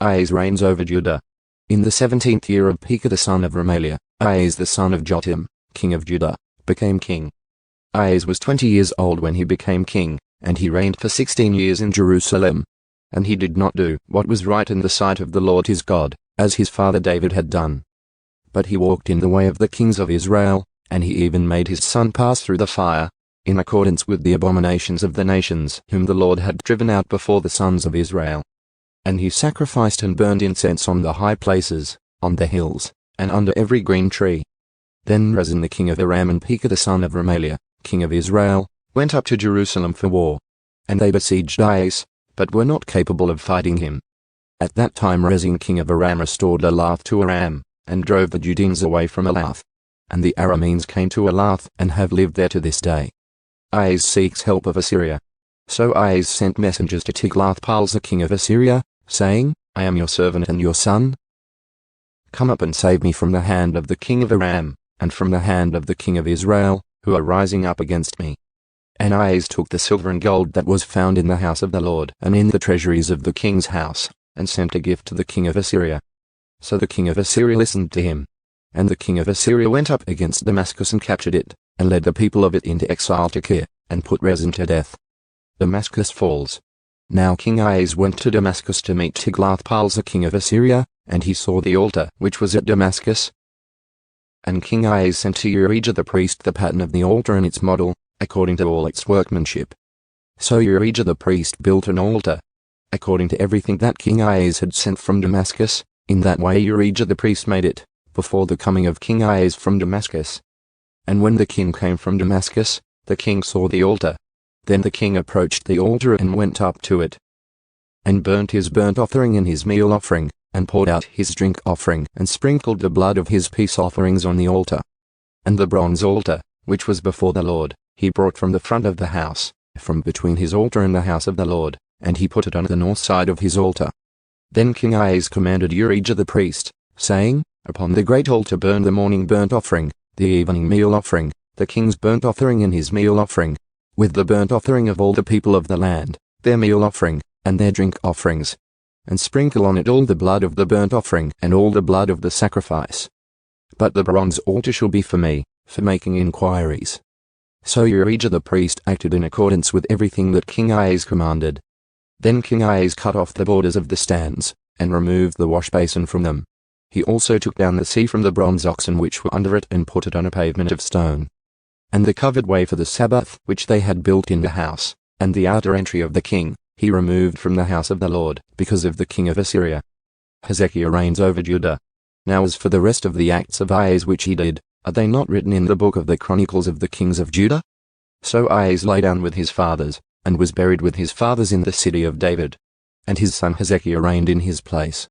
Ahaz reigns over Judah. In the 17th year of Pekah the son of Remaliah, Ahaz the son of Jotham, king of Judah, became king. Ahaz was 20 years old when he became king, and he reigned for 16 years in Jerusalem. And he did not do what was right in the sight of the Lord his God, as his father David had done. But he walked in the way of the kings of Israel, and he even made his son pass through the fire, in accordance with the abominations of the nations whom the Lord had driven out before the sons of Israel. And he sacrificed and burned incense on the high places, on the hills, and under every green tree. Then Rezin the king of Aram and Pekah the son of Remaliah, king of Israel, went up to Jerusalem for war. And they besieged Ahaz, but were not capable of fighting him. At that time Rezin king of Aram restored Elath to Aram, and drove the Judeans away from Elath. And the Arameans came to Elath and have lived there to this day. Ahaz seeks help of Assyria. So Ahaz sent messengers to Tiglath-Pileser king of Assyria, saying, I am your servant and your son. Come up and save me from the hand of the king of Aram, and from the hand of the king of Israel, who are rising up against me. And Ahaz took the silver and gold that was found in the house of the Lord and in the treasuries of the king's house, and sent a gift to the king of Assyria. So the king of Assyria listened to him. And the king of Assyria went up against Damascus and captured it, and led the people of it into exile to Kir, and put Rezin to death. Damascus falls. Now King Ahaz went to Damascus to meet Tiglath-Pileser king of Assyria, and he saw the altar which was at Damascus. And King Ahaz sent to Urijah the priest the pattern of the altar and its model, according to all its workmanship. So Urijah the priest built an altar, according to everything that King Ahaz had sent from Damascus. In that way Urijah the priest made it, before the coming of King Ahaz from Damascus. And when the king came from Damascus, the king saw the altar. Then the king approached the altar and went up to it, and burnt his burnt offering and his meal offering, and poured out his drink offering, and sprinkled the blood of his peace offerings on the altar. And the bronze altar, which was before the Lord, he brought from the front of the house, from between his altar and the house of the Lord, and he put it on the north side of his altar. Then King Ahaz commanded Urijah the priest, saying, Upon the great altar burn the morning burnt offering, the evening meal offering, the king's burnt offering and his meal offering, with the burnt offering of all the people of the land, their meal offering, and their drink offerings. And sprinkle on it all the blood of the burnt offering and all the blood of the sacrifice. But the bronze altar shall be for me, for making inquiries. So Urijah the priest acted in accordance with everything that King Ahaz commanded. Then King Ahaz cut off the borders of the stands, and removed the wash basin from them. He also took down the sea from the bronze oxen which were under it and put it on a pavement of stone. And the covered way for the Sabbath which they had built in the house, and the outer entry of the king, he removed from the house of the Lord, because of the king of Assyria. Hezekiah reigns over Judah. Now as for the rest of the acts of Ahaz which he did, are they not written in the book of the Chronicles of the kings of Judah? So Ahaz lay down with his fathers, and was buried with his fathers in the city of David. And his son Hezekiah reigned in his place.